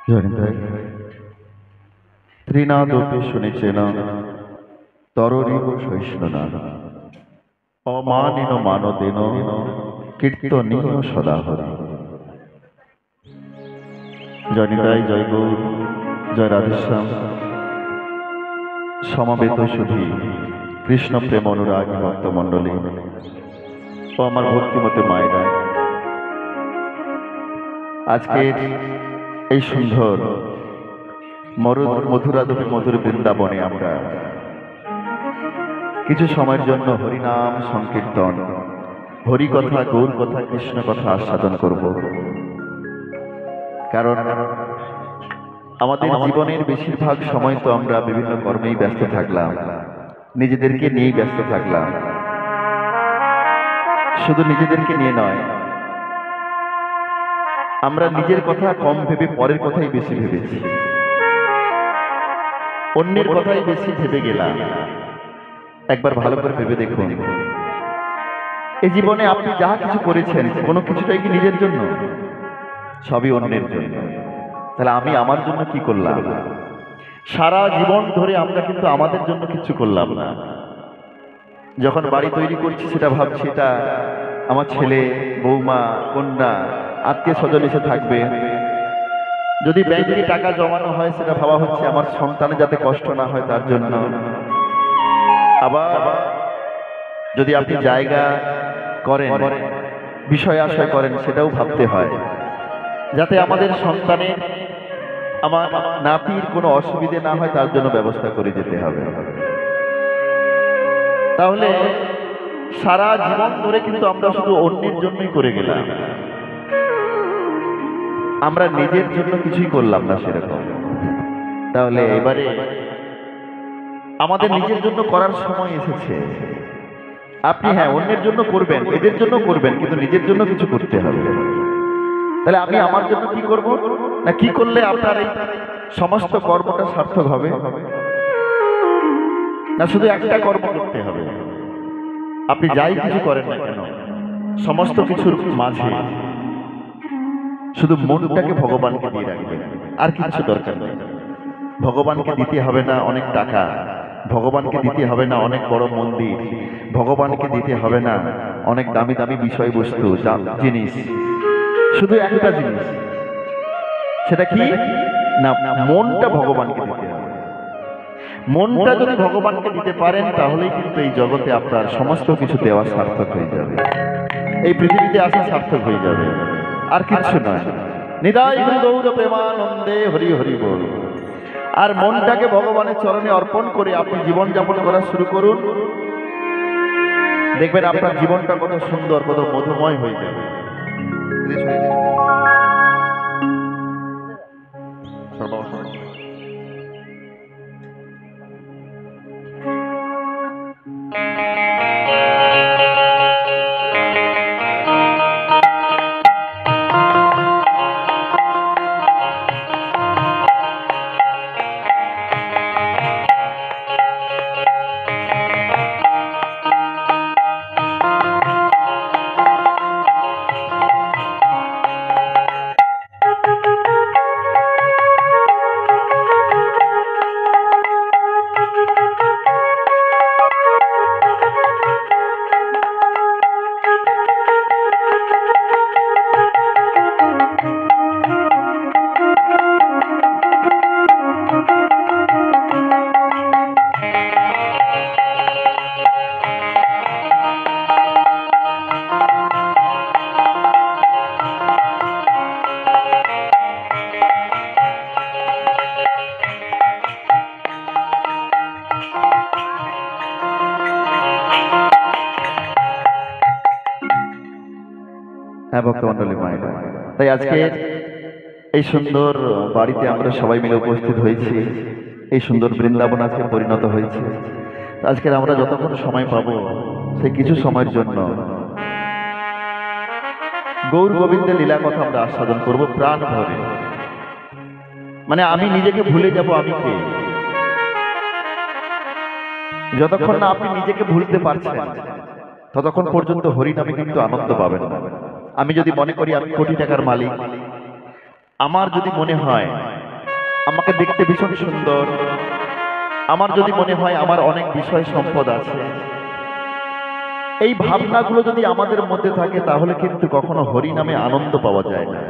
জনিতাই ত্রিনাদপি শুনেছেন তরণীব সহিষ্ণুনা অমানিন মানদেন কীর্তনীয় সদা হরি। জনিতাই জয় গৌর, জয় রাধেশ্যাম। সমাবেত শুধু কৃষ্ণ প্রেম অনুরাগী ভক্তমণ্ডলী ও আমার ভক্তিমতী মায়েরা, আজকের এই সুন্দর মধুরাদপি মধুর বৃন্দাবনে আমরা কিছু সময়ের জন্য হরিনাম সংকীর্তন, হরি কথা, গৌর কথা, কৃষ্ণ কথা আস্বাদন করব। কারণ আমাদের জীবনের বেশিরভাগ সময় তো আমরা বিভিন্ন কর্মেই ব্যস্ত থাকলাম, নিজেদেরকে নিয়েই ব্যস্ত থাকলাম। শুধু নিজেদেরকে নিয়ে নয়, আমরা নিজের কথা কম ভেবে পরের কথাই বেশি ভেবেছি, অন্যের কথাই বেশি ভেবে গেলাম। একবার ভালো করে ভেবে দেখুন, এই জীবনে আপনি যা কিছু করেছেন কোনো কিছুটাই কি নিজের জন্য? সবই অন্যের জন্য। তাহলে আমি আমার জন্য কি করলাম? সারা জীবন ধরে আমরা কিন্তু আমাদের জন্য কিছু করলাম না। যখন বাড়ি তৈরি করছি সেটা ভাবছি এটা আমার ছেলে, বৌমা, কন্যা, আত্মীয় স্বজন এসে থাকবে। যদি ব্যাংকে টাকা জমানো হয় সেটা ভাবা হচ্ছে আমার সন্তানের যাতে কষ্ট না হয় তার জন্য। আবার যদি আপনি জায়গা করেন, বিষয় আশয় করেন, সেটাও ভাবতে হয় যাতে আমাদের সন্তানের, আমার নাতির কোনো অসুবিধে না হয় তার জন্য ব্যবস্থা করে যেতে হবে। তাহলে সারা জীবন ধরে কিন্তু আমরা শুধু অন্যের জন্যই করে গেলাম, আমরা নিজের জন্য কিছুই করলাম না সেরকম। তাহলে এবারে আমাদের নিজের জন্য করার সময় এসেছে। আপনি হ্যাঁ অন্যের জন্য করবেন, এদের জন্য করবেন, কিন্তু নিজের জন্য কিছু করতে হবে। তাহলে আমি আমার জন্য কি করব? না কি করলে আপনার এই সমস্ত কর্মটা সার্থক হবে? না শুধু একটা কর্ম করতে হবে? আপনি যাই কিছু করেন না কেন, সমস্ত কিছুর মাঝে শুধু মনটাকে ভগবানকে দিয়ে রাখবেন, আর কিছু দরকার নেই। ভগবানকে দিতে হবে না অনেক টাকা, ভগবানকে দিতে হবে না অনেক বড় মন্দির, ভগবানকে দিতে হবে না অনেক দামি দামি বিষয়বস্তু, জিনিস। শুধু একটা জিনিস, সেটা কি না মনটা ভগবানকে দিতে হবে। মনটা যদি ভগবানকে দিতে পারেন তাহলেই কিন্তু এই জগতে আপনার সমস্ত কিছু দেওয়া সার্থক হয়ে যাবে, এই পৃথিবীতে আসা সার্থক হয়ে যাবে, আর কিছু নয়। নিতাই গৌর প্রেমানন্দে হরি হরি বল। আর মনটাকে ভগবানের চরণে অর্পণ করে আপনি জীবন যাপন করা শুরু করুন, দেখবেন আপনার জীবনটা কত সুন্দর, কত মধুময় হয়ে যাবে। হ্যাঁ ভক্তমণ্ডলী মায়েরা, তাই আজকে এই সুন্দর বাড়িতে আমরা সবাই মিলে উপস্থিত হয়েছি। এই সুন্দর বৃন্দাবন আজকে পরিণত হয়েছে। আজকে আমরা যতক্ষণ সময় পাবো সেই কিছু সময়ের জন্য গৌর গোবিন্দের লীলা কথা আমরা আস্বাদন করব প্রাণ ভরে। মানে আমি নিজেকে ভুলে যাব আমি কে। যতক্ষণ না আপনি নিজেকে ভুলতে পারছেন ততক্ষণ পর্যন্ত হরিনামে কিন্তু আনন্দ পাবেন না। আমি যদি মনে করি আমি কোটি টাকার মালিক, আমার যদি মনে হয় আমাকে দেখতে ভীষণ সুন্দর, আমার যদি মনে হয় আমার অনেক বিষয় সম্পদ আছে, এই ভাবনাগুলো যদি আমাদের মধ্যে থাকে তাহলে কিন্তু কখনো হরি নামে আনন্দ পাওয়া যায় না।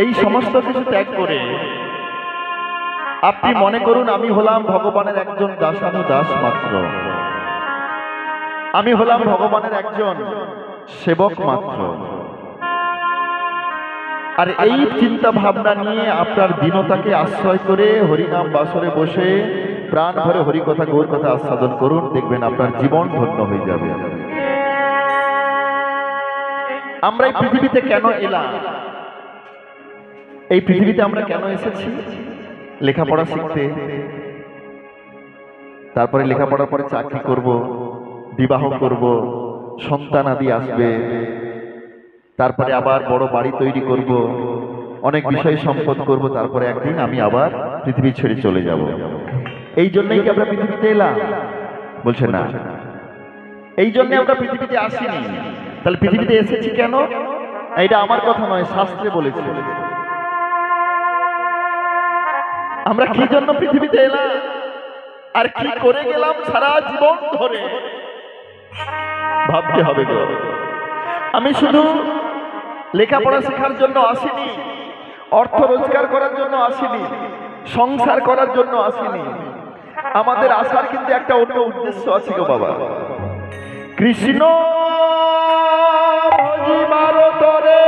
এই সমস্ত কিছু ত্যাগ করে আপনি মনে করুন আমি হলাম ভগবানের একজন দাসানুদাস মাত্র, আমি হলাম ভগবানের একজন সেবক মাত্র। আর এই চিন্তা ভাবনা নিয়ে আপনার দীনতাকে আশ্রয় করে হরিনাম বাসরে বসে প্রাণ ভরে হরি কথা গৌর কথা আস্বাদন করুন, দেখবেন আপনার জীবন ধন্য হয়ে যাবে। আমরা এই পৃথিবীতে কেন এলাম? এই পৃথিবীতে আমরা কেন এসেছি? লেখাপড়া শিখতে, তারপরে লেখাপড়ার পরে চাকরি করব, বিবাহ করব, সন্তান আদি আসবে, তারপরে আবার বড় বাড়ি তৈরি করব, অনেক বিষয় সম্পদ করব, তারপরে একদিন আমি আবার পৃথিবী ছেড়ে চলে যাব। এই জন্যই কি আমরা পৃথিবীতে এলাম? বলছে না, এই জন্য আমরা পৃথিবীতে আসিনি। তাহলে পৃথিবীতে এসেছি কেন? এটা আমার কথা নয়, শাস্ত্রে বলেছে। আমরা কি জন্য পৃথিবীতে এলাম আর কি করে গেলাম সারা জীবন ধরে ভাবতে হবে গো। আমি শুধু লেখাপড়া শেখার জন্য আসিনি, অর্থ রোজগার করার জন্য আসিনি, সংসার করার জন্য আসিনি। আমাদের আসার কিন্তু একটা অন্য উদ্দেশ্য আছে গো বাবা। কৃষ্ণ ভজিবার তরে,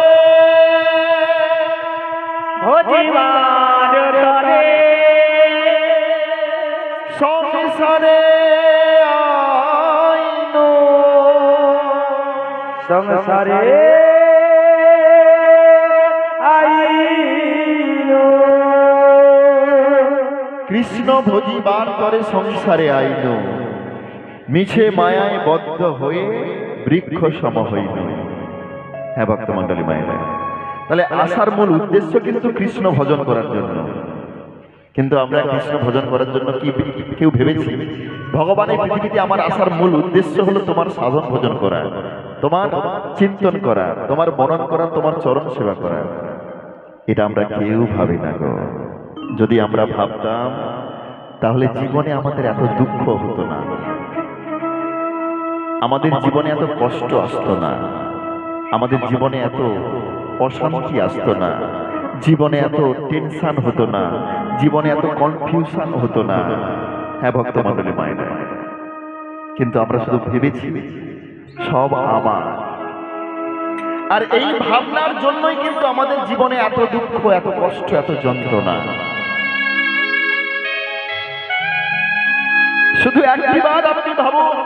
ভজিবার তরে সংসারে আইনো, সংসারে আইনো। কৃষ্ণ ভজিবার তরে সংসারে আইনো, মিছে মায়ায় বদ্ধ হয়ে বৃক্ষ সম হইল। হ্যাঁ ভক্তমণ্ডলী মায়েরা, তাহলে আসার মূল উদ্দেশ্য কিন্তু কৃষ্ণ ভজন করার জন্য। কিন্তু আমরা কৃষ্ণ ভজন করার জন্য কি কেউ ভেবেছি ভগবানের পৃথিবীতে আমার আসার মূল উদ্দেশ্য হলো তোমার সাধন ভজন করা, তোমার চিন্তন করা, তোমার মনন করা, তোমার চরণ সেবা করা? এটা আমরা কেউ ভাবি না গো। যদি আমরা ভাবতাম তাহলে জীবনে আমাদের এত দুঃখ হতো না, আমাদের জীবনে এত কষ্ট আসতো না, আমাদের জীবনে এত অশান্তি আসতো না, জীবনে এত টেনশন হতো না, জীবনে এত কনফিউশন হতো না। হ্যাঁ ভক্তমণ্ডলী মায়েরা, কিন্তু আমরা শুধু ভেবেছি সব আমার। আর এই ভাবনার জন্যই কিন্তু আমাদের জীবনে এত দুঃখ, এত কষ্ট, এত যন্ত্রণা। শুধু একবার আপনি ভাবুন,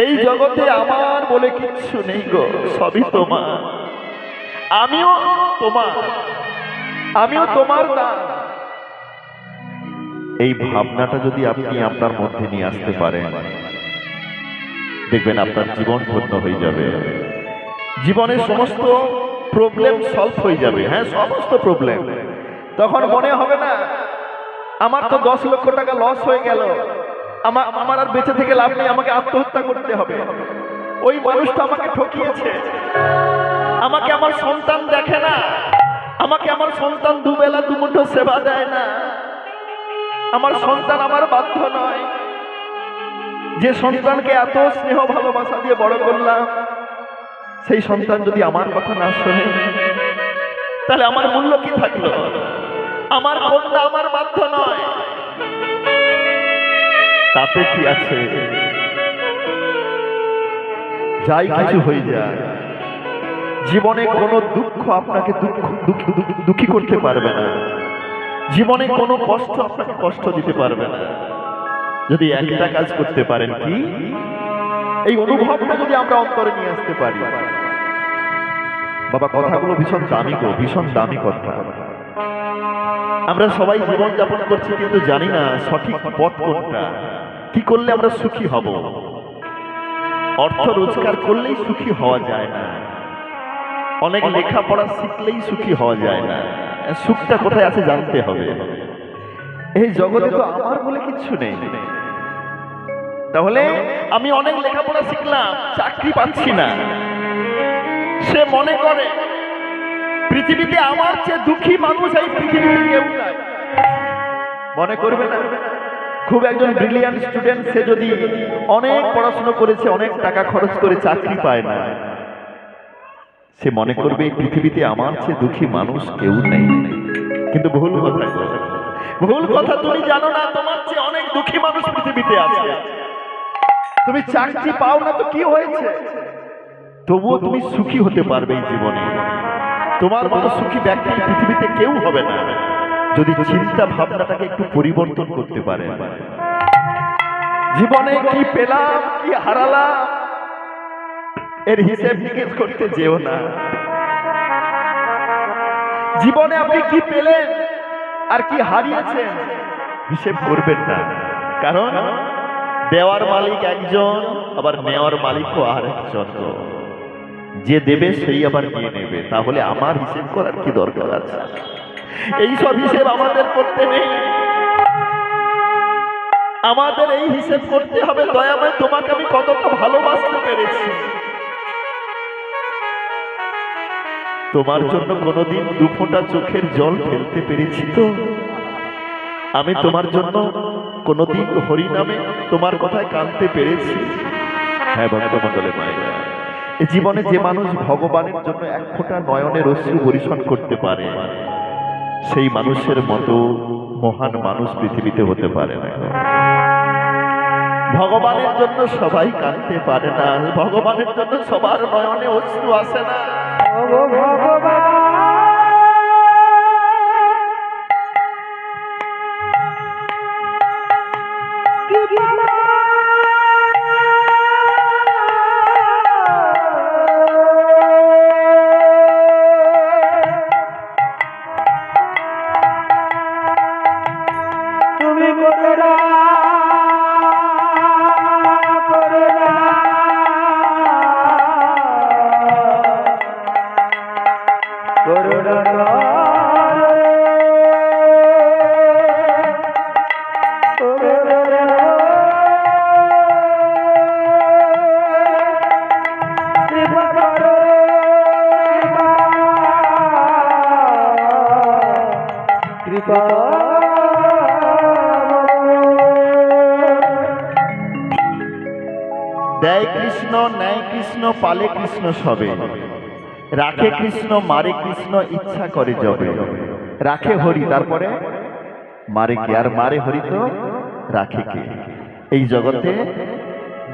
এই জগতে আমার বলে কিচ্ছু নেই গো, সবই তোমার। আমিও তোমার, আমিও তোমার দান। এই ভাবনাটা যদি আপনি আপনার মধ্যে নিয়ে আসতে পারেন, দেখবেন আপনার জীবন ধন্য হয়ে যাবে। জীবনের সমস্ত প্রবলেম সলভ হয়ে যাবে। হ্যাঁ, সমস্ত প্রবলেম। তখন মনে হবে না আমার তো 10 লক্ষ টাকা লস হয়ে গেল, আমার আর বেঁচে থেকে লাভ নেই, আমাকে আত্মহত্যা করতে হবে। ওই মানুষটা আমাকে ঠকিয়েছে, আমাকে আমার সন্তান দেখে না, আমাকে আমার সন্তান দুবেলা দুমুঠো সেবা দেয় না, আমার সন্তান আমার বাধ্য নয়। যে সন্তানকে এত স্নেহ ভালোবাসা দিয়ে বড় করলাম, সেই সন্তান যদি আমার কথা না শোনে, তাহলে আমার মূল্য কি থাকলো? আমার কন্যা আমার বাধ্য নয়, তাতে কি আছে? যাই কিছু হয়ে যায়, জীবনে কোনো দুঃখ আপনাকে দুঃখী করতে পারবে না, জীবনে কোনো কষ্ট আপনাকে কষ্ট দিতে পারবে না। যদি একটা কাজ করতে পারেন, কি এই অনুভবটা যদি আমরা অন্তরে নিয়ে আসতে পারি। বাবা, কথাগুলো ভীষণ দামি গো, ভীষণ দামি কথা। আমরা সবাই জীবন যাপন করছি, কিন্তু জানি না সঠিক পথ কোনটা, কি করলে আমরা সুখী হব। অর্থ রোজগার করলেই সুখী হওয়া যায় না, অনেক লেখাপড়া শিখলেই সুখী হওয়া যায় না। সুখটা কোথায় আছে জানতে হবে। এই জগতে তো আমার বলে কিচ্ছু নেই। তাহলে আমি অনেক লেখাপড়া শিখলাম, চাকরি পাচ্ছি না, সে মনে করে পৃথিবীতে আমার চেয়ে দুঃখী মানুষ এই পৃথিবীতে কেউ নাই। মনে করবে না, খুব একজন ব্রিলিয়ান্ট স্টুডেন্ট, সে যদি অনেক পড়াশোনা করেছে, অনেক টাকা খরচ করে চাকরি পায় না, সে মনে করবে এই পৃথিবীতে আমার চেয়ে দুঃখী মানুষ কেউ নেই। কিন্তু ভুল কথা, ভুল কথা। তুমি জানো না তোমার চেয়ে অনেক দুঃখী মানুষ পৃথিবীতে আছে। তুমি চাকরি পাও না তো কি হয়েছে, তবুও তুমি সুখী হতে পারবে এই জীবনে। তোমার মতো সুখী ব্যক্তি পৃথিবীতে কেউ হবে না, যদি চিন্তা ভাবনাটাকে একটু পরিবর্তন করতে পারে। জীবনে কি পেলাম কি হারালাম এর হিসেব নিকেশ করতে যেও না। জীবনে আপনি কি পেলেন আর কি হারিয়েছেন হিসেব করবেন না, কারণ দেওয়ার মালিক একজন, আবার নেওয়ার মালিকও আর একজন। যে দেবে সেই আবার নিয়ে নেবে, তাহলে আমার হিসেব করার কি দরকার আছে? এইসব হিসেব আমাদের করতে নেই। আমাদের এই হিসেব করতে হবে, দয়াময় তোমাকে আমি কতটা ভালোবাসতে পেরেছি। তোমার জন্য কোনোদিন দু ফোঁটা চোখের জল ফেলতে পেরেছি তো? আমি তোমার জন্য কোনোদিন হরি নামে তোমার কথায় কাঁদতে পেরেছি? হ্যাঁ ভক্তমণ্ডলী মায়েরা, এই জীবনে যে মানুষ ভগবানের জন্য এক ফোঁটা নয়নের অশ্রু বর্ষণ করতে পারে, সেই মানুষের মতো মহান মানুষ পৃথিবীতে হতে পারে না। ভগবানের জন্য সবাই কাঁদতে পারে না, ভগবানের জন্য সবার নয়নে অশ্রু আসে না। দেয় কৃষ্ণ, নেয় কৃষ্ণ, পালে কৃষ্ণ সবে, রাখে কৃষ্ণ, মারে কৃষ্ণ, ইচ্ছা করে যবে। রাখে হরি, তারপরে মারে কে? আর মারে হরি তো রাখে কে? এই জগতে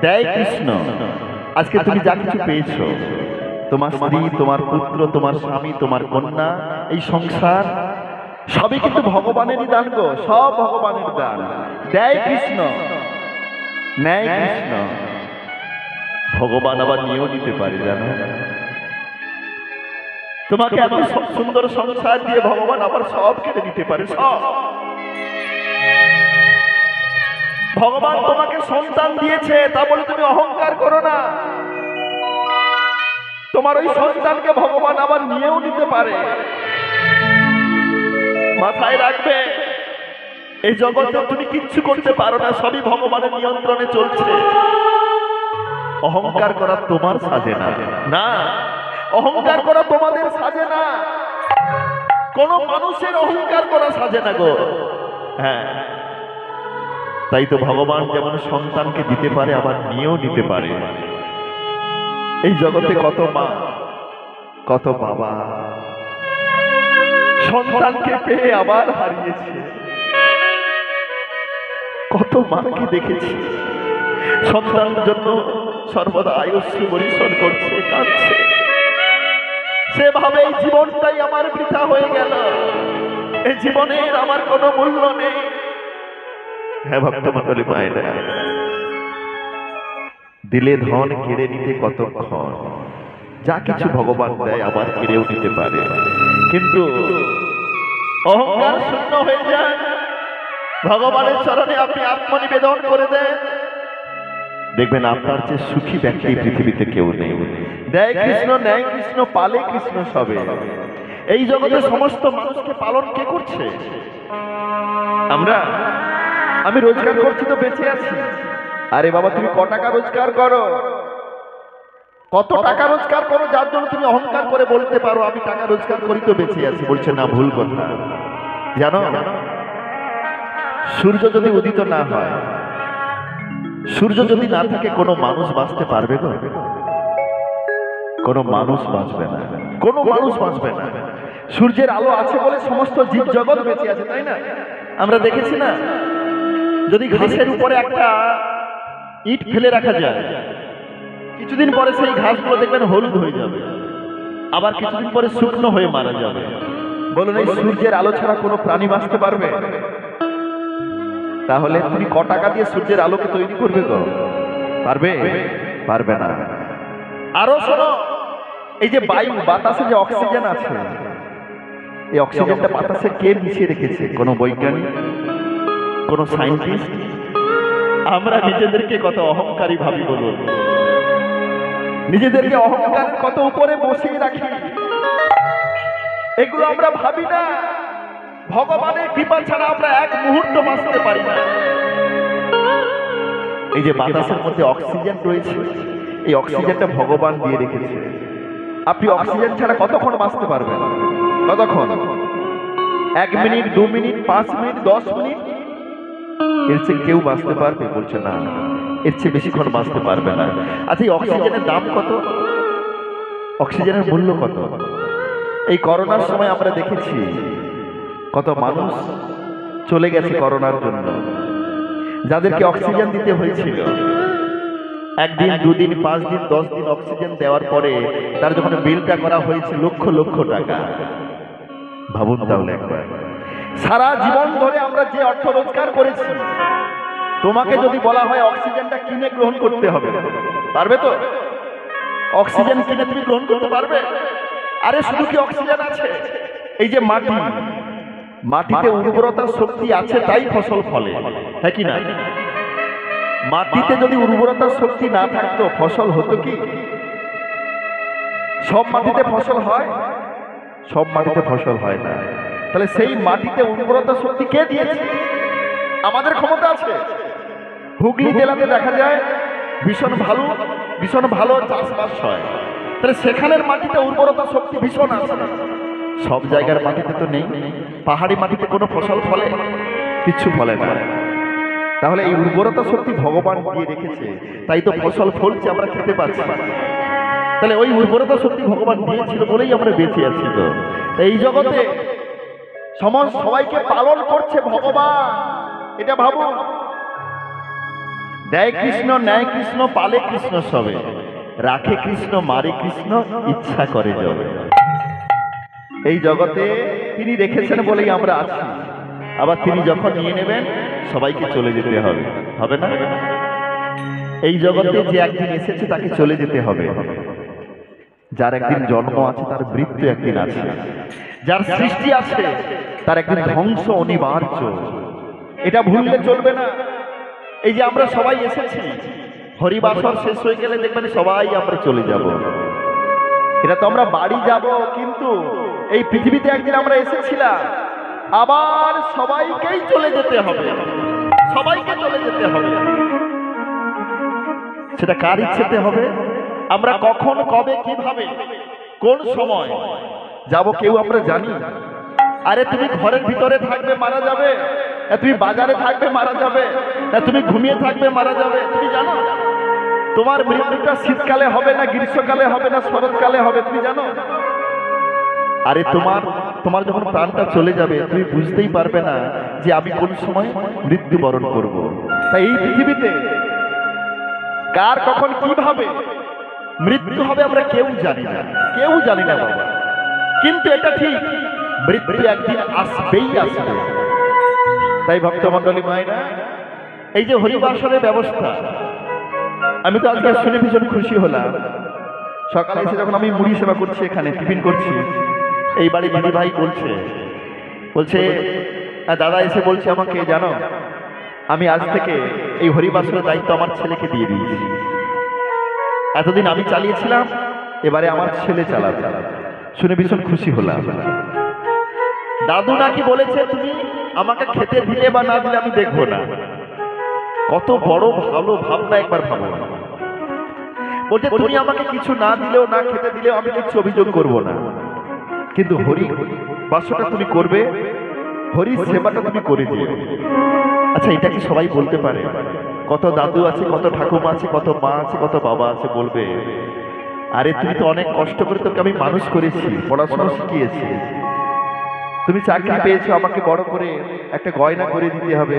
দেয় কৃষ্ণ। আজকে তুমি যা কিছু পেয়েছো, তোমার স্ত্রী, তোমার পুত্র, তোমার স্বামী, তোমার কন্যা, এই সংসার সবই কিন্তু ভগবানেরই দান গো, সব ভগবানের দান। দেয় কৃষ্ণ, নেয় কৃষ্ণ, ভগবান আবার নিয়েও নিতে পারে, জানো? তোমাকে এত সুন্দর সংসার দিয়ে ভগবান আবার সব কেড়ে নিতে পারে, সব। ভগবান তোমাকে সন্তান দিয়েছে, তা বলে তুমি অহংকার করো না। তোমার ওই সন্তানকে ভগবান আবার নিয়েও নিতে পারে, মাথায় রাখবে। এই জগতে তুমি কিচ্ছু করতে পারো না, সবই ভগবানের নিয়ন্ত্রণে চলছে। অহংকার করা তোমার সাজে না, না অহংকার করা তোমাদের সাজে না, কোন মানুষের অহংকার করা সাজে না গো। হ্যাঁ, তাই তো ভগবান যেমন সন্তানকে দিতে পারে আবার নিয়েও নিতে পারে। এই জগতে কত মা কত বাবা সন্তানকে পেয়ে আবার হারিয়েছে, কত মাকে দেখেছি সন্তানের জন্য সর্বদা আয়ুষ্য বরিশন করছে, কাঁদছে। সেভাবে এই জীবনটাই আমার বৃথা হয়ে গেল, এই জীবনের আমার কোনো মূল্য নেই। হ্যাঁ ভক্তমণ্ডলী মায়েরা, দিলে ধন কেড়ে নিতে কতক্ষণ, যা কিছু ভগবান দেয় আবার কেড়েও নিতে পারে, কিন্তু অহংকার শূন্য হয়ে যায়। ভগবানের চরণে আপনি আত্মনিবেদন করে দেন, দেখবেন আপনার চেয়ে সুখী ব্যক্তি পৃথিবীতে কেউ নেই। দেয় কৃষ্ণ, নেয় কৃষ্ণ, পালে কৃষ্ণ সবে। এই জগতে সমস্ত মানুষকে পালন কে করছে? আমরা। আমি রোজগার করছি তো বেঁচে আছি। আরে বাবা, তুমি ক টাকা রোজগার করো, কত টাকা রোজগার করো যার জন্য তুমি অহংকার করে বলতে পারো আমি টাকা রোজগার করি তো বেঁচে আছি। বলছে না, ভুল কথা। জানো, সূর্য যদি উদিত না হয়, সূর্য যদি না থাকে, কোনো মানুষ বাঁচতে পারবে গো? কোনো মানুষ বাঁচবে না, কোনো মানুষ বাঁচবে না। সূর্যের আলো আছে বলে সমস্ত জীব জগৎ বেঁচে আছে, তাই না? আমরা দেখেছি না, যদি ঘাসের উপরে একটা ইট ফেলে রাখা যায়, কিছুদিন পরে সেই ঘাসগুলো দেখবেন হলুদ হয়ে যাবে, আবার কিছুদিন পরে শুকনো হয়ে মারা যাবে। বলুন, এই সূর্যের আলো ছাড়া কোনো প্রাণী বাঁচতে পারবে? তাহলে তুমি ক টাকা দিয়ে সূর্যের আলোকে তৈরি করবে গো? পারবে? পারবে না। আরো শোনো, এই যে বায়ু, বাতাসে যে অক্সিজেন আছে, এই অক্সিজেনটা বাতাসে কে মিশিয়ে রেখেছে? কোনো বৈজ্ঞানিক, কোনো সায়েন্টিস্ট? আমরা নিজেদেরকে কত অহংকারী ভাবি বলুন, নিজেদেরকে অহংকারের কত উপরে বসিয়ে রাখি, এগুলো আমরা ভাবি না। ভগবানের কৃপা ছাড়া আমরা এক মুহূর্ত বাঁচতে পারি না। এই যে বাতাসের মধ্যে অক্সিজেন রয়েছে, এই অক্সিজেনটা ভগবান দিয়ে রেখেছে। আপনি অক্সিজেন ছাড়া কতক্ষণ বাঁচতে পারবেন? কতক্ষণ? 1 মিনিট, 2 মিনিট, 5 মিনিট, 10 মিনিট? এর চেয়ে কেউ বাঁচতে পারবে? বলছে না, এর চেয়ে বেশিক্ষণ বাঁচতে পারবে না। আচ্ছা, এই অক্সিজেনের দাম কত? অক্সিজেনের মূল্য কত? এই করোনার সময় আমরা দেখেছি কত মানুষ চলে গেছে করোনার জন্য, যাদেরকে অক্সিজেন দিতে হয়েছিল। 1 দিন, 2 দিন, 5 দিন, 10 দিন অক্সিজেন দেওয়ার পরে তার যখন বিলটা করা হয়েছে লক্ষ লক্ষ টাকা। ভাবুন তাহলে একবার, সারা জীবন ধরে আমরা যে অর্থ রোজগার করেছি, তোমাকে যদি বলা হয় অক্সিজেনটা কিনে গ্রহণ করতে হবে, পারবে তো? অক্সিজেন কিনে তুমি গ্রহণ করতে পারবে? আরে শুধু কি অক্সিজেন আছে, এই যে মাটি, মাটিতে উর্বরতা শক্তি আছে তাই ফসল ফলে, হ্যাঁ কি না? মাটিতে যদি উর্বরতা শক্তি না থাকতো ফসল হতো কি? সব মাটিতে ফসল হয়? সব মাটিতে ফসল হয় না। তাহলে সেই মাটিতে উর্বরতা শক্তি কে দিয়েছে? আমাদের ক্ষমতা আছে। হুগলি জেলাতে দেখা যায় ভীষণ ভালো চাষবাস হয়, তাহলে সেখানের মাটিতে উর্বরতা শক্তি ভীষণ আছে। সব জায়গার মাটিতে তো নেই। পাহাড়ি মাটিতে কোনো ফসল ফলে? কিচ্ছু ফলে না। তাহলে এই উর্বরতা শক্তি ভগবান দিয়ে রেখেছে, তাই তো ফসল ফলছে, আমরা খেতে পাচ্ছি। তাহলে ওই উর্বরতা শক্তি ভগবান দিয়েছিল বলেই আমরা বেঁচে আছি। তো এই জগতে সবাইকে পালন করছে ভগবান, এটা ভাবুন। দেয় কৃষ্ণ, ন্যায় কৃষ্ণ, পালে কৃষ্ণ সবে, রাখে কৃষ্ণ, মারে কৃষ্ণ, ইচ্ছা করে যাবে। এই জগতে তিনি রেখেছেন বলেই আমরা আছি। আবার তিনি যখন নিয়ে নেবেন সবাইকে চলে যেতে হবে, হবে না? এই জগতে যে একদিন এসেছে তাকে চলে যেতে হবে। যার একদিন জন্ম আছে তার মৃত্যু একদিন আছে। যার সৃষ্টি আছে তার একদিন ধ্বংস অনিবার্য, এটা ভুললে চলবে না। এই যে আমরা সবাই এসেছি, হরিবাসর শেষ হয়ে গেলে দেখবেন সবাই আমরা চলে যাব। এটা তো আমরা বাড়ি যাব, কিন্তু এই পৃথিবীতে একদিন আমরা এসেছিলাম, আবার সবাইকেই চলে যেতে হবে, সবাইকে চলে যেতে হবে। সেটা কার ইচ্ছেতে হবে? আমরা কখন, কবে, কিভাবে, কোন সময় যাব কেউ আমরা জানি? আরে তুমি ঘরের ভিতরে থাকবে মারা যাবে, তুমি বাজারে থাকবে মারা যাবে, তুমি ঘুমিয়ে থাকবে মারা যাবে, তুমি জানো? তোমার মৃত্যুটা শীতকালে হবে না, গ্রীষ্মকালে হবে না, শরৎকালে হবে, তুমি জানো? আরে তোমার যখন প্রাণটা চলে যাবে তুমি বুঝতেই পারবে না যে আমি কোন সময় মৃত্যুবরণ করব। তাই এই পৃথিবীতে কার কখন কিভাবে মৃত্যু হবে আমরা কেউ জানি না, কেউ জানি না বাবা। কিন্তু এটা ঠিক, মৃত্যু একদিন আসবেই আসবে। তাই ভক্তমণ্ডলী মায়েরা, এই যে হরিবাসরের ব্যবস্থা, আমি তো আজকে শুনে ভীষণ খুশি হলাম। সকালে এসে যখন আমি মুড়ি সেবা করছি, এখানে টিফিন করছি, এই বাড়ি দিদি ভাই বলছে দাদা এসে বলছে আমাকে, জানো আমি আজ থেকে এই হরিবাসরের দায়িত্ব আমার ছেলেকে দিয়ে দিয়েছি। এতদিন আমি চালিয়েছিলাম, এবারে আমার ছেলে চালাবে। শুনে ভীষণ খুশি হলাম। দাদু নাকি বলেছে তুমি আমাকে খেতে দিলে বা না দিলে আমি দেখবো না। কত বড় ভালো ভাবনা, একবার ভাবো। বলছে তুমি আমাকে কিছু না দিলেও, না খেতে দিলেও আমি কিছু অভিযোগ করব না, কিন্তু হরি বাসটা তুমি করবে, হরি সেবাটা তুমি করে দিও। আচ্ছা, এটা কি সবাই বলতে পারে? কত দাদু আছে, কত ঠাকুমা আছে, কত মা আছে, কত বাবা আছে বলবে, আরে তুমি তো অনেক কষ্ট করে তোকে আমি মানুষ করেছি, পড়াশোনা শিখিয়েছি, তুমি চাকরি পেয়েছো, আমাকে বড় করে একটা গয়না করে দিতে হবে,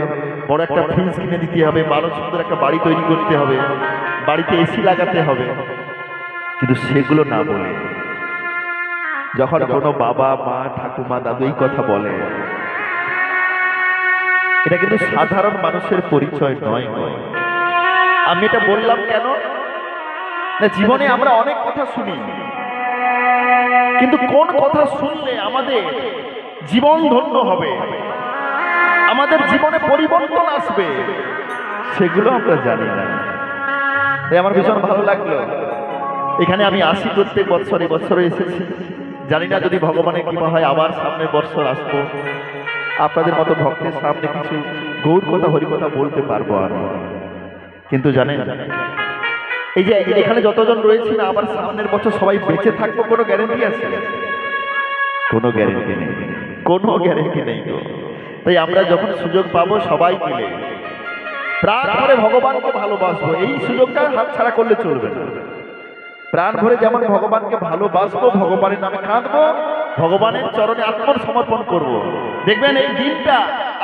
বড় একটা ফ্রিজ কিনে দিতে হবে, ভালো সুন্দর একটা বাড়ি তৈরি করতে হবে, বাড়িতে এসি লাগাতে হবে। কিন্তু সেগুলো না বলে যখন কোনো বাবা মা ঠাকুমা দাদু এই কথা বলে, এটা কিন্তু সাধারণ মানুষের পরিচয় নয়। আমি এটা বললাম কেন না, জীবনে আমরা অনেক কথা শুনি, কিন্তু কোন কথা শুনলে আমাদের জীবন ধন্য হবে, আমাদের জীবনে পরিবর্তন আসবে, সেগুলো আমরা জানি না। তাই আমার ভীষণ ভালো লাগলো, এখানে আমি আসি প্রত্যেক বছর, এই বছরে এসেছি, জানি না যদি ভগবানের কৃপা হয় আবার সামনের বছর আসবো, আপনাদের মতো ভক্তের সামনে কিছু গৌর কথা হরি কথা বলতে পারবো আমি। কিন্তু জানেন, এই যে এখানে যতজন রয়েছে না, আবার সামনের বছর সবাই বেঁচে থাকবো কোনো গ্যারেন্টি আছে? কোনো গ্যারেন্টি নেই, কোনো গ্যারেন্টি নেই। তো তাই আমরা যখন সুযোগ পাবো সবাই মিলে প্রাণ ভরে ভগবানকে ভালোবাসবো, এই সুযোগটা হাতছাড়া করলে চলবে না। প্রাণ ভরে যেমন ভগবানকে ভালোবাসবো, ভগবানের নামে কাঁদবো, ভগবানের চরণে আত্মসমর্পণ করব, দেখবেন এই দিনটা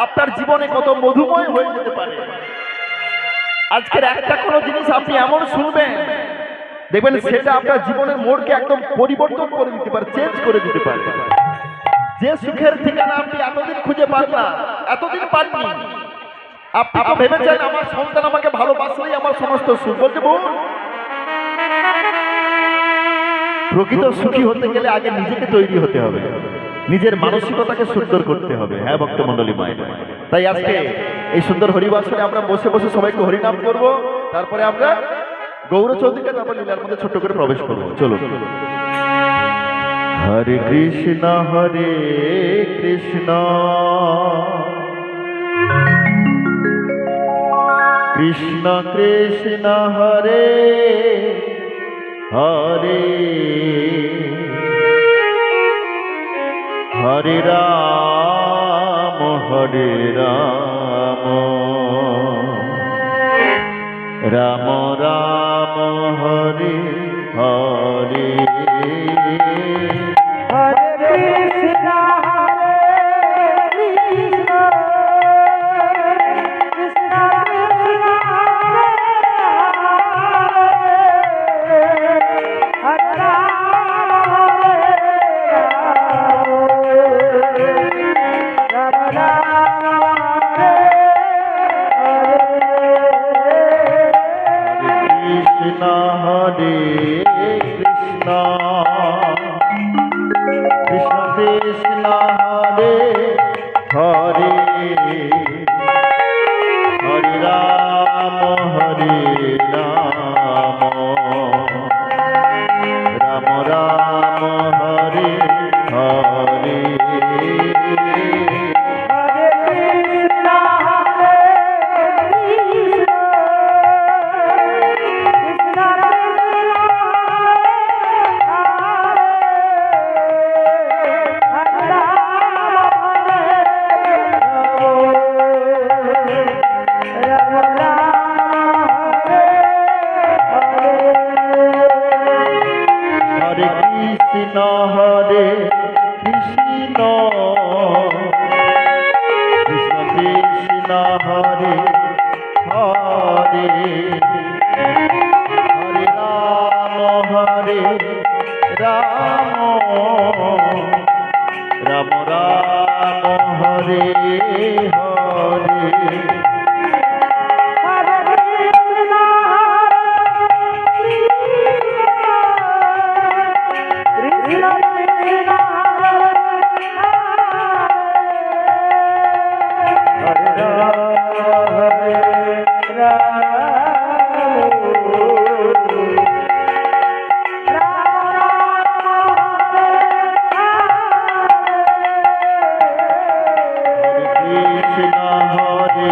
আপনার জীবনে কত মধুময় হয়ে যেতে পারে। আজকের একটা কোনো জিনিস আপনি এমন শুনবেন, দেখবেন সেটা আপনার জীবনের মোড়কে একদম পরিবর্তন করে দিতে পারে, চেঞ্জ করে দিতে পারে। যে সুখের ঠিকানা আপনি এতদিন খুঁজে পান না, এতদিন পাননি, আপনি তো ভেবেছেন আমার সন্তান আমাকে ভালোবাসলেই আমার সমস্ত সুখ। বলতে বোন, প্রকৃত সুখী হতে গেলে আগে নিজেকে তৈরি হতে হবে, নিজের মানসিকতাকে সুন্দর করতে হবে। হ্যাঁ ভক্তমণ্ডলী মায়ের, তাই আজকে এই সুন্দর হরিবাসনে আমরা বসে বসে সবাইকে হরিনাম করব, তারপরে আমরা গৌর চৌধুরীকে তারপর লীলার মধ্যে ছোট্ট করে প্রবেশ করবো। চলো। হরে কৃষ্ণ কৃষ্ণ কৃষ্ণ হরে হরে, হরে রাম রাম রাম হরে হরে, হরে কৃষ্ণ কৃষ্ণ কৃষ্ণ হরে রাম কৃষ্ণ হরে কৃষ্ণ কৃষ্ণ কৃষ্ণ হরে হরে, হরে রাম রাম রাম হরে হরে, কৃষ্ণ হরে কৃষ্ণ কৃষ্ণ কৃষ্ণ হরে হরে, হরে রাম রাম রাম হরে হরে, কৃষ্ণ হরে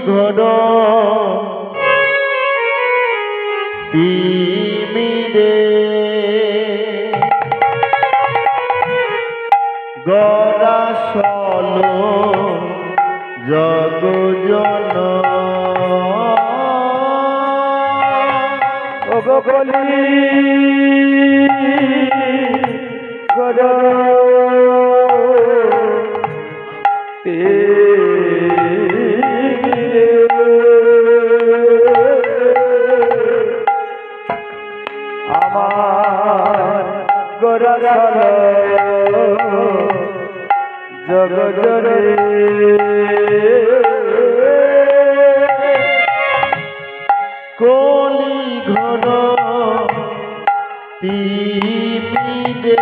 ঘন তিমিরে গরাসল জগজন কলি গর আমার গরাসল জগজরে কলি ঘন তিমিরে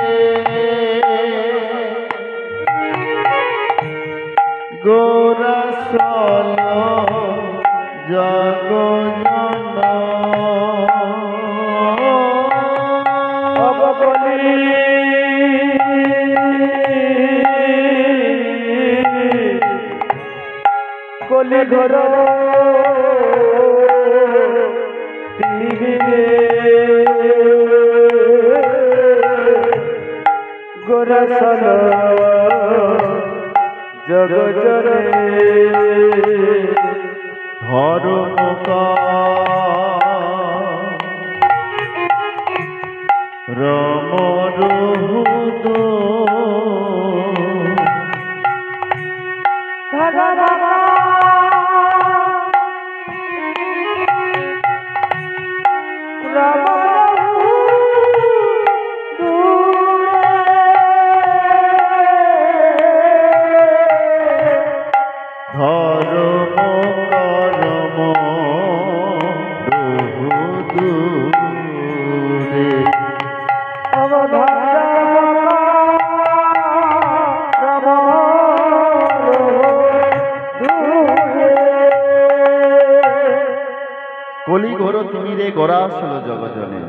গোরাসল জগজন অবকলি কলি ঘর তিমিরে গোরাসল জগজরে রমরহুদ ধর্ম করম রহুদুরে কলি ঘোর তিমিরে গরাসল জগজনে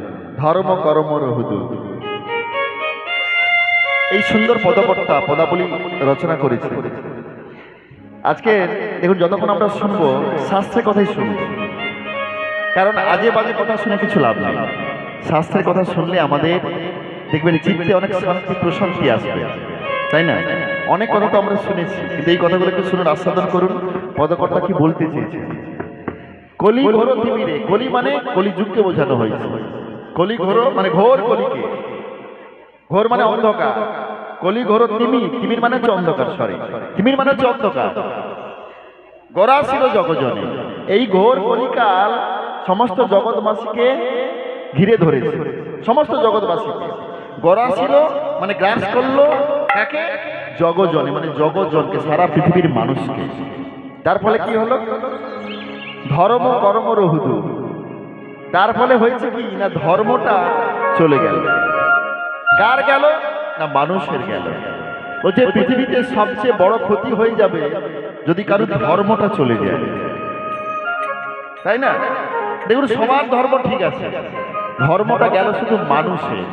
ধর্ম কর্ম রহুদু। এই সুন্দর পদকর্তা পদাবলী রচনা করেছে। আজকে দেখুন, যতক্ষণ আমরা শুনবো শাস্ত্রের কথাই শুনবো, কারণ আজে বাজে কথা শুনে কিছু লাভ নেই। শাস্ত্রের কথা শুনলে আমাদের দেখবেন চিত্তে অনেক শান্তি প্রশান্তি আসবে, তাই না? অনেক কথা তো আমরা শুনেছি, কিন্তু এই কথাগুলো একটু শুনুন, আস্বাদন করুন পদকর্তা কি বলতে চেয়েছে। কলি ঘোর তিমিরে, কলি মানে কলিযুগকে বোঝানো হয়েছে। কলি ঘোর মানে ঘোর কলিকে, ঘোর মানে অন্ধকার, কলি ঘোর তিমি, তিমির মানে হচ্ছে অন্ধকার, সরি তিমির মানে হচ্ছে অন্ধকার। গরাসিল জগজনে, এই ঘোর কলিকাল সমস্ত জগৎবাসীকে ঘিরে ধরেছে, সমস্ত জগৎবাসীকে। গরাসিল মানে গ্রাস করলো কাকে? জগজনে মানে জগজনকে, সারা পৃথিবীর মানুষকে। তার ফলে কি হলো? ধর্ম কর্ম রহুদু। তার ফলে হয়েছে কি না, ধর্মটা চলে গেল। কার গেল না? মানুষের গেল। বলছে পৃথিবীতে সবচেয়ে বড় ক্ষতি হয়ে যাবে যদি কারো ধর্মটা চলে যায়, তাই না? দেখুন, সবার ধর্ম ঠিক আছে, ধর্মটা গেল শুধু মানুষের।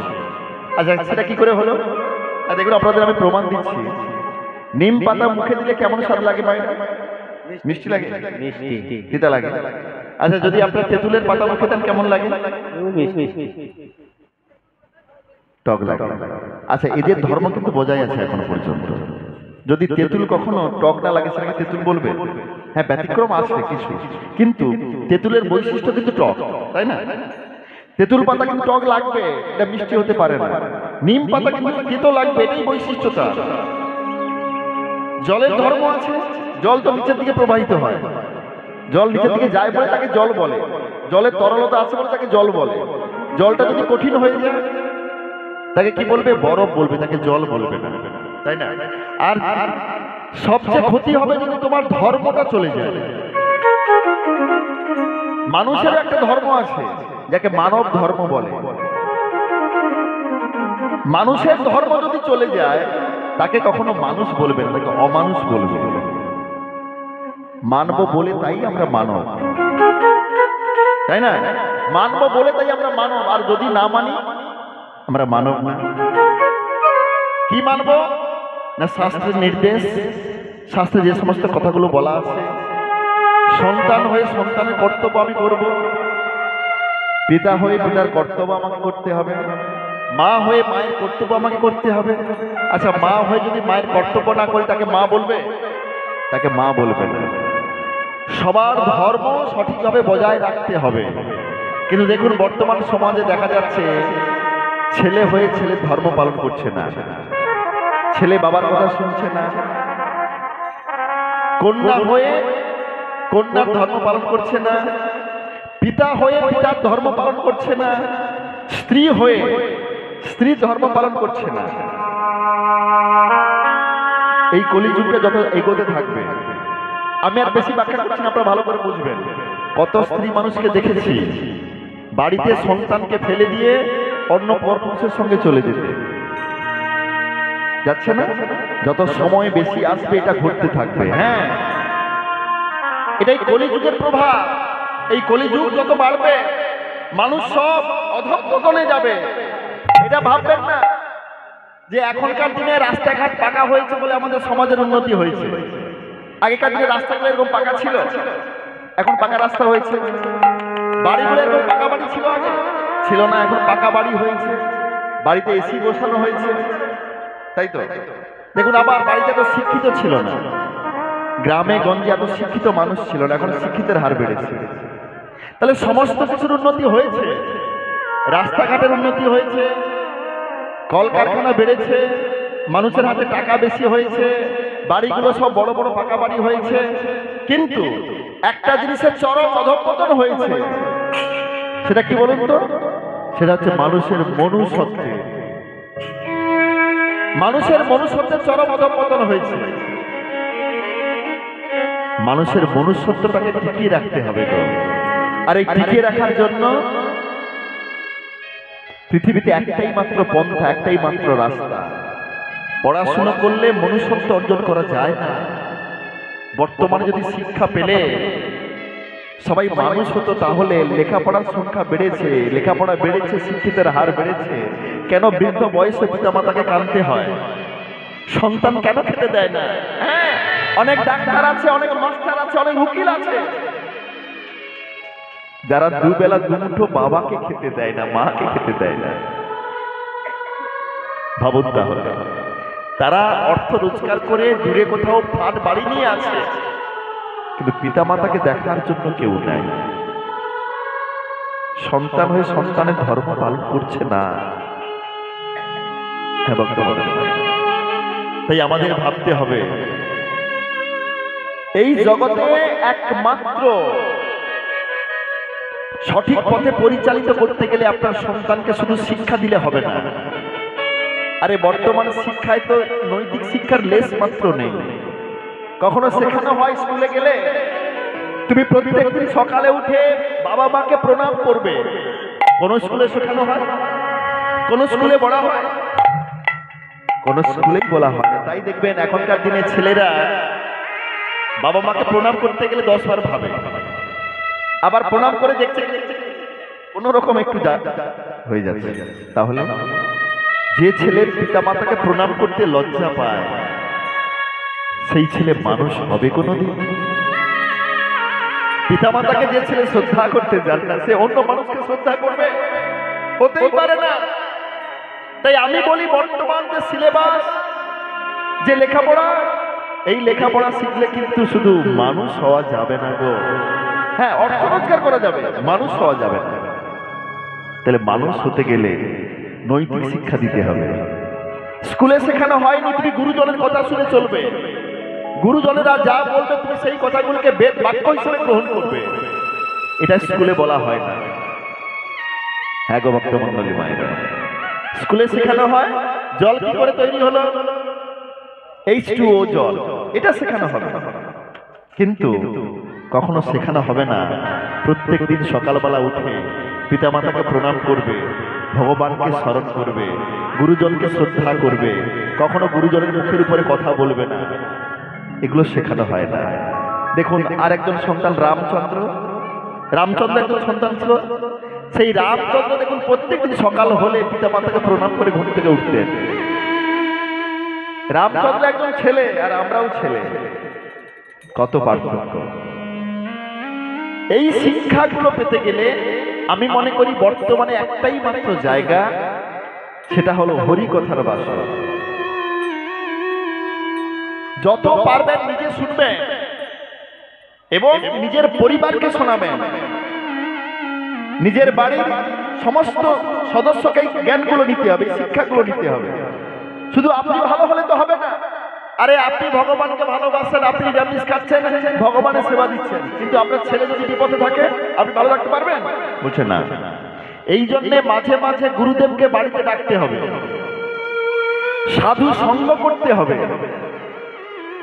আচ্ছা, সেটা কি করে হলো? দেখুন, আপনাদের আমি প্রমাণ দিচ্ছি। নিম পাতা মুখে দিলে কেমন স্বাদ লাগে ভাই? মিষ্টি লাগে? তিতা লাগে? আচ্ছা, যদি আপনার তেঁতুলের পাতা মুখে দেন কেমন লাগে? টক লাগে। আচ্ছা, এদের ধর্ম কিন্তু বজায় আছে এখনো পর্যন্ত। যদি তেঁতুল কখনো টক না লাগে সেটাকে তেঁতুল বলবে? হ্যাঁ, ব্যতিক্রম আছে কিছু, কিন্তু তেঁতুলের বৈশিষ্ট্য কিন্তু টক, তাই না? তেঁতুল পাতা কিন্তু টক লাগবে, এটা মিষ্টি হতে পারে না। নিম পাতা কিন্তু তেতো লাগবে, এটাই বৈশিষ্ট্যটা। জলের ধর্ম আছে, জল তো নিচের দিকে প্রবাহিত হয়, জল নিচের দিকে যায় বলে তাকে জল বলে। জলের তরলতা আছে বলে তাকে জল বলে। জলটা যদি কঠিন হয়ে যায় তাকে কি বলবে? বরফ বলবে, তাকে জল বলবে না, তাই না? আর সবচেয়ে ক্ষতি হবে যদি তোমার ধর্মটা চলে যায়। মানুষের একটা ধর্ম আছে যাকে মানব ধর্ম বলে। মানুষের ধর্ম যদি চলে যায় তাকে কখনো মানুষ বলবে না, তাকে অমানুষ বলবে। মানব বলে তাই আমরা মানব, তাই না? মানব বলে তাই আমরা মানব, আর যদি না মানি আমরা মানব না। কি মানব না? শাস্ত্রের নির্দেশ, শাস্ত্রে যে সমস্ত কথাগুলো বলা আছে সন্তান হয়ে সন্তানের কর্তব্য আমি করব, পিতা হয়ে পিতার কর্তব্য আমাকে করতে হবে, মা হয়ে মায়ের কর্তব্য আমাকে করতে হবে। আচ্ছা, মা হয়ে যদি মায়ের কর্তব্য না করে তাকে মা বলবে? তাকে মা বলবে না। সবার ধর্ম সঠিকভাবে বজায় রাখতে হবে। কিন্তু দেখুন বর্তমান সমাজে দেখা যাচ্ছে ছেলে হয়ে ছেলে ধর্ম পালন করছে না, ছেলে বাবার কথা শুনছে না, কন্যা হয়ে কন্যার ধর্ম পালন করছে না, পিতা হয়ে পিতার ধর্ম পালন করছে না, স্ত্রী হয়ে স্ত্রীর ধর্ম পালন করছে না। এই কলিযুগটা যত এগোতে থাকবে, আমি আর বেশি ব্যাখ্যা করছি না, আপনারা ভালো করে বুঝবেন। কত স্ত্রী মানুষকে দেখেছি বাড়িতে সন্তানকে ফেলে দিয়ে অন্য পরপুরুষের সঙ্গে চলে যেতে যাচ্ছে না? যত সময় বেশি আসবে এটা ঘটতে থাকবে। হ্যাঁ, এটাই কলিযুগের প্রভাব। এই কলিযুগ যত বাড়বে মানুষ সব অধঃপতনে যাবে। এটা ভাববেন না যে এখনকার দিনে রাস্তাঘাট পাকা হয়েছে বলে আমাদের সমাজের উন্নতি হয়েছে। আগেকার দিনে রাস্তাগুলো এরকম পাকা ছিল, এখন পাকা রাস্তা হয়েছে। বাড়িগুলো এরকম পাকা বাড়ি ছিল, আগে ছিল না, এখন পাকা বাড়ি হয়েছে, বাড়িতে এসি বসানো হয়েছে, তাই তো? দেখুন আবার বাড়িতে এত শিক্ষিত ছিল না, গ্রামে গঞ্জে এত শিক্ষিত মানুষ ছিল না, এখন শিক্ষিতের হার বেড়েছে। তাহলে সমস্ত কিছুর উন্নতি হয়েছে, রাস্তাঘাটের উন্নতি হয়েছে, কলকারখানা বেড়েছে, মানুষের হাতে টাকা বেশি হয়েছে, বাড়িগুলো সব বড় বড় পাকা বাড়ি হয়েছে। কিন্তু একটা জিনিসের চরম অধঃপতন হয়েছে, সেটা কি বলুন তো? সেটা হচ্ছে মানুষের মনুষ্যত্বে। মানুষের মনুষ্যত্বের চরম অধঃপতন হয়েছে। মানুষের মনুষ্যত্বটাকে টিকিয়ে রাখতে হবে তো। আর এই টিকিয়ে রাখার জন্য পৃথিবীতে একটাই মাত্র পন্থা, একটাই মাত্র রাস্তা। পড়াশোনা করলে মনুষ্যত্ব অর্জন করা যায় না। বর্তমানে যদি শিক্ষা পেলে সবাই মানুষ হতো, তাহলে লেখাপড়ার সংখ্যা বেড়েছে, লেখাপড়া বেড়েছে, শিক্ষিতের হার বেড়েছে। কেন বৃদ্ধ বয়সে পিতা মাতাকে কাঁদতে হয়? সন্তান কেন খেতে দেয় না? হ্যাঁ, অনেক ডাক্তার আছে, অনেক মাস্টার আছে, অনেক উকিল আছে, যারা দুবেলা দুমুঠো বাবাকে খেতে দেয় না, মাকে খেতে দেয় না। ভাবুন তাহলে, তারা অর্থ রোজগার করে দূরে কোথাও ফ্ল্যাট বাড়ি নিয়ে আছে, কিন্তু পিতা মাতাকে দেখার জন্য কেউ নাই। সন্তান হয়ে সন্তানের ধর্ম পালন করছে না। তাই আমাদের ভাবতে হবে, এই জগতে একমাত্র সঠিক পথে পরিচালিত করতে গেলে আপনার সন্তানকে শুধু শিক্ষা দিলে হবে না। আরে বর্তমান শিক্ষায় তো নৈতিক শিক্ষার লেশ মাত্র নেই। কখনো শেখানো হয় স্কুলে গেলে তুমি প্রত্যেকদিন সকালে উঠে বাবা মাকে প্রণাম করবে? কোন স্কুলে শেখানো হয়? কোন স্কুলে বলা হয়? কোন স্কুলেই বলা হয় না। তাই দেখবেন এখনকার দিনে ছেলেরা বাবা মাকে প্রণাম করতে গেলে 10 বার ভাবে, আবার প্রণাম করে দেখছে কোন রকম একটু হয়ে যাচ্ছে। তাহলে যে ছেলে পিতা মাতাকে প্রণাম করতে লজ্জা পায়, সেই ছেলে মানুষ হবে কোনোদিন? পিতা মাতাকে যে ছেলে শ্রদ্ধা করতে জানে না, সে অন্য মানুষকে শ্রদ্ধা করবে? হতেই পারে না। তাই আমি বলি, বর্তমান যে সিলেবাস, যে লেখাপড়া, এই লেখাপড়া শিখলে কিন্তু শুধু মানুষ হওয়া যাবে না গো। হ্যাঁ, অর্থ রোজগার করা যাবে, মানুষ হওয়া যাবে না। তাহলে মানুষ হতে গেলে নৈতিক শিক্ষা দিতে হবে। স্কুলে শেখানো হয়নি তুমি গুরুজনের কথা শুনে চলবে, গুরুজনেরা যা বলবে তুমি সেই কথাগুলোকে বেদ বাক্য হিসেবে গ্রহণ করবে, এটা স্কুলে বলা হয় না। হ্যাঁ গো ভক্তমণ্ডলী মায়েরা, স্কুলে শেখানো হয় জল কি করে তৈরি হলো, H2O জল, এটা শেখানো হবে। কিন্তু কখনো শেখানো হবে না প্রত্যেক দিন সকালবেলা উঠে পিতামাতাকে প্রণাম করবে, ভগবানকে স্মরণ করবে, গুরুজনকে শ্রদ্ধা করবে, কখনো গুরুজনের মুখের উপরে কথা বলবে না। এগুলো শেখানো হয় না। দেখুন আর একজন সন্তান রামচন্দ্র, রামচন্দ্র একজন সন্তান ছিল। সেই রামচন্দ্র দেখুন প্রত্যেকদিন সকাল হলে পিতামাতাকে প্রণাম করে ঘুম থেকে উঠতেন। রামচন্দ্র একজন ছেলে আর আমরাও ছেলে, কত পার্থক্য। এই শিক্ষাগুলো পেতে গেলে আমি মনে করি বর্তমানে একটাই মাত্র জায়গা, সেটা হলো হরিকথার বাসর। যত পারবেন নিজে শুনবেন এবং নিজের পরিবারকে শোনাবেন, নিজের বাড়ির সমস্ত সদস্যকে জ্ঞানগুলো নিতে হবে, শিক্ষাগুলো নিতে হবে। শুধু আপনি ভালো হলে তো হবে না। আরে আপনি ভগবানকে ভালোবাসেন, আপনি নিরামিষ খাচ্ছেন, ভগবানের সেবা দিচ্ছেন, কিন্তু আপনার ছেলে যদি বিপদে থাকে আপনি ভালো রাখতে পারবেন? বলছে না। এই জন্যে মাঝে মাঝে গুরুদেবকে বাড়িতে ডাকতে হবে, সাধু সঙ্গ করতে হবে।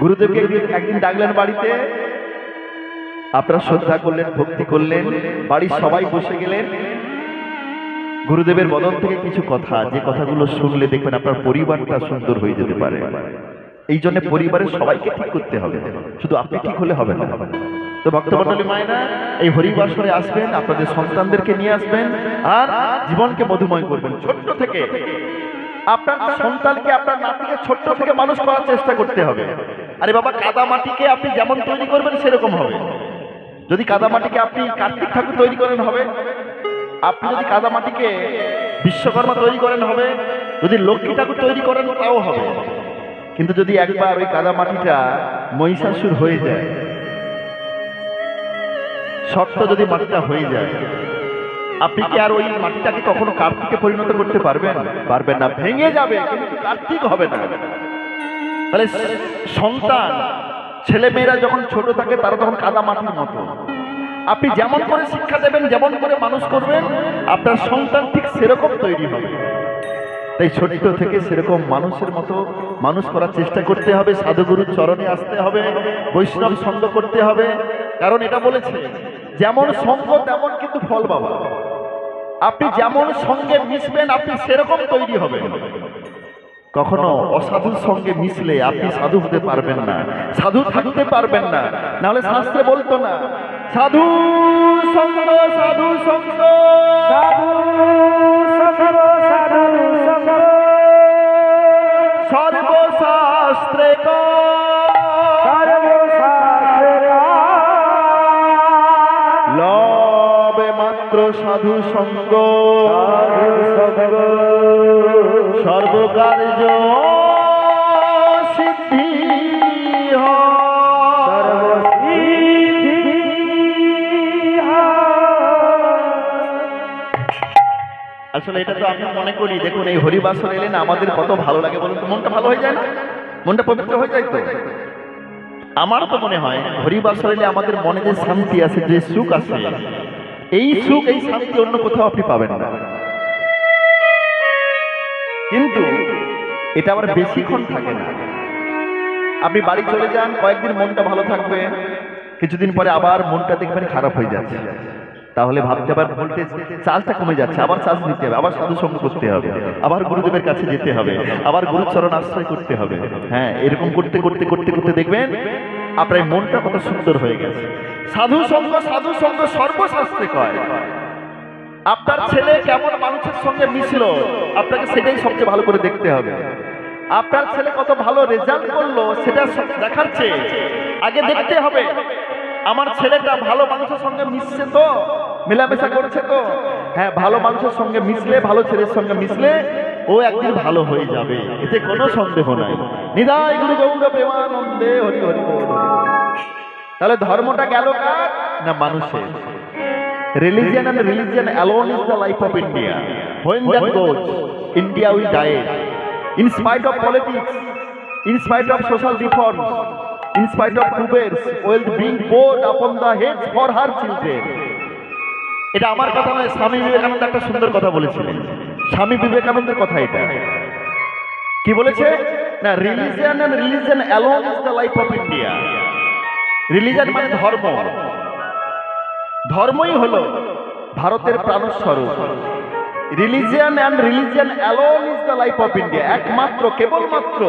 গুরুদেবকে একদিন ডাকলেন বাড়িতে, আপনারা শ্রদ্ধা করলেন, ভক্তি করলেন, বাড়ির সবাই বসে গেলেন। গুরুদেবের বদন থেকে কিছু কথা, যে কথাগুলো শুনলে দেখবেন আপনার পরিবারটা সুন্দর হয়ে যেতে পারে। এই জন্য পরিবারের সবাইকে ঠিক করতে হবে, শুধু আপনি ঠিক হলে হবে না। তো ভক্তমণ্ডলী মায়েরা, এই হরিবাসরে আসবেন, আপনাদের সন্তানদেরকে নিয়ে আসবেন আর জীবনকে মধুময় করবেন। ছোট্ট থেকে আপনার সন্তানকে, আপনার নাতিকে ছোট্ট থেকে মানুষ করার চেষ্টা করতে হবে। আরে বাবা, কাদা মাটিকে আপনি যেমন তৈরি করবেন সেরকম হবে। যদি কাদা মাটিকে আপনি কার্তিক ঠাকুর তৈরি করেন হবে, আপনি যদি কাদা মাটিকে বিশ্বকর্মা তৈরি করেন হবে, যদি লক্ষ্মী ঠাকুর তৈরি করেন তাও হবে। কিন্তু যদি একবার ওই কাদা মাটিটা মহিষাসুর হয়ে যায়, শক্ত যদি মাটিটা হয়ে যায়, আপনি কি আর ওই মাটিটাকে কখনো কার্তিকে পরিণত করতে পারবেন? পারবেন না, ভেঙে যাবে, কিন্তু কার্তিক হবে না। তাহলে সন্তান, ছেলে মেয়েরা যখন ছোট থাকে তারা তখন কাদা মাটির মতো। আপনি যেমন করে শিক্ষা দেবেন, যেমন করে মানুষ করবেন, আপনার সন্তান ঠিক সেরকম তৈরি হবে। তাই ছোট্ট থেকে সেরকম মানুষের মতো মানুষ করার চেষ্টা করতে হবে। সাধুগুরুর চরণে আসতে হবে, বৈষ্ণব সঙ্গ করতে হবে। কারণ এটা বলেছে, যেমন সঙ্গ তেমন কিন্তু ফল বাবা। আপনি যেমন সঙ্গে মিশবেন আপনি সেরকম তৈরি হবেন। কখনো অসাধুর সঙ্গে মিশলে আপনি সাধু হতে পারবেন না, সাধু থাকতে পারবেন না। নাহলে শাস্ত্রে বলতো না, সাধু সঙ্গ, সাধু সঙ্গ, সাধু সঙ্গ, সাধু সঙ্গ, সর্বশাস্ত্রে সর্বশাস্ত্রে লবে মাত্র সাধু সঙ্গ, সাধু সঙ্গ, সর্বকার্য সিদ্ধি হয়। সর্বসিদ্ধি আসলে এটা তো আমি মনে করি, দেখুন এই হরিবাসর এলে না আমাদের কত ভালো লাগে বলুন তো, মনটা ভালো হয়ে যায় না? মনটা পবিত্র হয়ে যায় তো। আমার তো মনে হয় হরিবাসর এলে আমাদের মনে যে শান্তি আছে, যে সুখ আছে, এই সুখ, এই শান্তি অন্য কোথাও আপনি পাবেন না। কিন্তু এটা আবার বেশিক্ষণ থাকে না। আপনি বাড়ি চলে যান, কয়েকদিন মনটা ভালো থাকবে, কিছুদিন পরে আবার মনটা দেখবেন খারাপ হয়ে যাচ্ছে। তাহলে ভাবতে আবার ভোল্টেজ, চার্জটা কমে যাচ্ছে, আবার চার্জ নিতে হবে, আবার সাধু সঙ্গ করতে হবে, আবার গুরুদেবের কাছে যেতে হবে, আবার গুরুচরণ আশ্রয় করতে হবে। হ্যাঁ, এরকম করতে করতে করতে করতে দেখবেন আপনার মনটা কত সুন্দর হয়ে গেছে। সাধু সঙ্গ, সাধু সঙ্গ সর্বশাস্ত্রে কয়। আপনার ছেলে কেমন মানুষের সঙ্গে মিশলো আপনাকে সেটাই সবচেয়ে ভালো করে দেখতে হবে। আপনার ছেলে কত ভালো রেজাল্ট করলো সেটা দেখার চেয়ে আগে দেখতে হবে আমার ছেলেটা ভালো মানুষের সঙ্গে মিশছে তো, মেলামেশা করছে তো। হ্যাঁ, ভালো মানুষের সঙ্গে মিশলে, ভালো ছেলের সঙ্গে মিশলে ও একদিন ভালো হয়ে যাবে, এতে কোনো সন্দেহ নাই। নিদায় গুরু গৌর প্রেমানন্দে হরি হরি বল। তাহলে ধর্মটা গেল কার? না মানুষের। Religion and religion alone is the life of India. When that goes, India will die. In spite of politics, in spite of social reforms, in spite of kubers, wealth being poured upon the heads for her children. এটা আমার কথা নয়, স্বামী বিবেকানন্দ একটা সুন্দর কথা বলেছিলেন। স্বামী বিবেকানন্দের কথা এটা। কি বলেছে? না, religion and religion alone is the life of India. Religion মানে ধর্ম। ধর্মই হলো ভারতের প্রাণস্বরূপ। Religion and religion alone is the life of India. একমাত্র, কেবলমাত্র